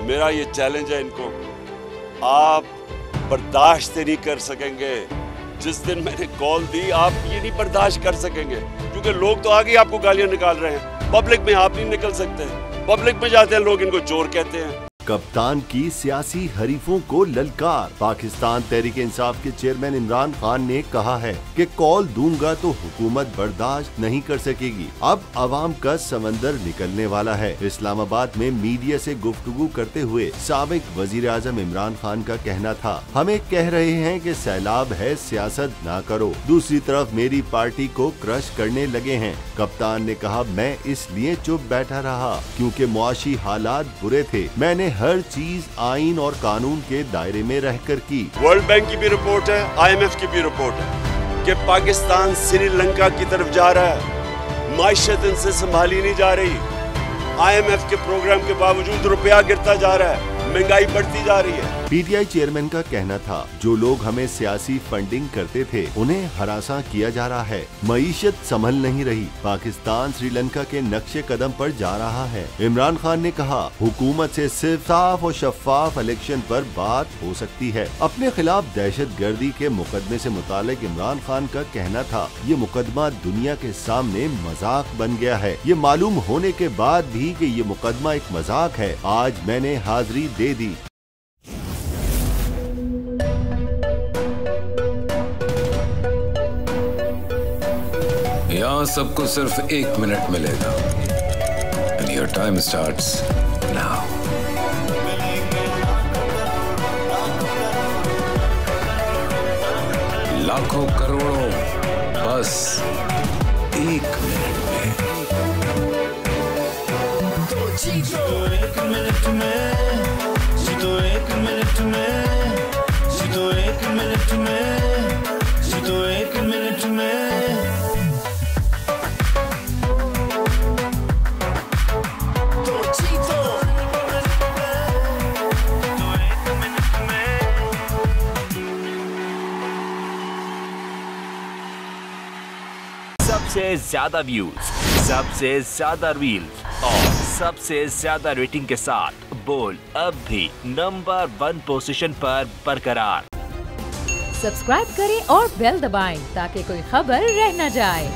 मेरा ये चैलेंज है इनको, आप बर्दाश्त नहीं कर सकेंगे। जिस दिन मैंने कॉल दी आप ये नहीं बर्दाश्त कर सकेंगे, क्योंकि लोग तो आगे आपको गालियां निकाल रहे हैं। पब्लिक में आप नहीं निकल सकते, पब्लिक में जाते हैं लोग इनको चोर कहते हैं। कप्तान की सियासी हरीफों को ललकार। पाकिस्तान तहरीक इंसाफ के चेयरमैन इमरान खान ने कहा है कि कॉल दूंगा तो हुकूमत बर्दाश्त नहीं कर सकेगी। अब अवाम का समंदर निकलने वाला है। इस्लामाबाद में मीडिया से गुफ्तगू करते हुए साबिक वजीर आजम इमरान खान का कहना था, हमें कह रहे हैं कि सैलाब है, सियासत ना करो, दूसरी तरफ मेरी पार्टी को क्रश करने लगे हैं। कप्तान ने कहा, मैं इसलिए चुप बैठा रहा क्योंकि मुआशी हालात बुरे थे। मैंने हर चीज आइन और कानून के दायरे में रहकर की। वर्ल्ड बैंक की भी रिपोर्ट है, IMF की भी रिपोर्ट है कि पाकिस्तान श्रीलंका की तरफ जा रहा है। माइशत इनसे संभाली नहीं जा रही। IMF के प्रोग्राम के बावजूद रुपया गिरता जा रहा है, महंगाई बढ़ती जा रही है। PTI चेयरमैन का कहना था, जो लोग हमें सियासी फंडिंग करते थे उन्हें हरासा किया जा रहा है। मईशत संभल नहीं रही। पाकिस्तान श्रीलंका के नक्शे कदम पर जा रहा है। इमरान खान ने कहा, हुकूमत से सिर्फ साफ और शफाफ इलेक्शन पर बात हो सकती है। अपने खिलाफ दहशत गर्दी के मुकदमे से मुतालिक इमरान खान का कहना था, ये मुकदमा दुनिया के सामने मजाक बन गया है। ये मालूम होने के बाद भी कि ये मुकदमा एक मजाक है, आज मैंने हाजिरी दे दी। यहाँ सबको सिर्फ 1 मिनट मिलेगा। And your time starts now. लाखों करोड़ों बस 1 मिनट में। जीतो 1 मिनट में, जीतो 1 मिनट में, जीतो 1 मिनट में, जीतो 1 मिनट में। सबसे ज्यादा व्यूज, सबसे ज्यादा रील्स और सबसे ज्यादा रेटिंग के साथ बोल अब भी नंबर 1 पोजीशन पर बरकरार। सब्सक्राइब करें और बेल दबाएं ताकि कोई खबर रह न जाए।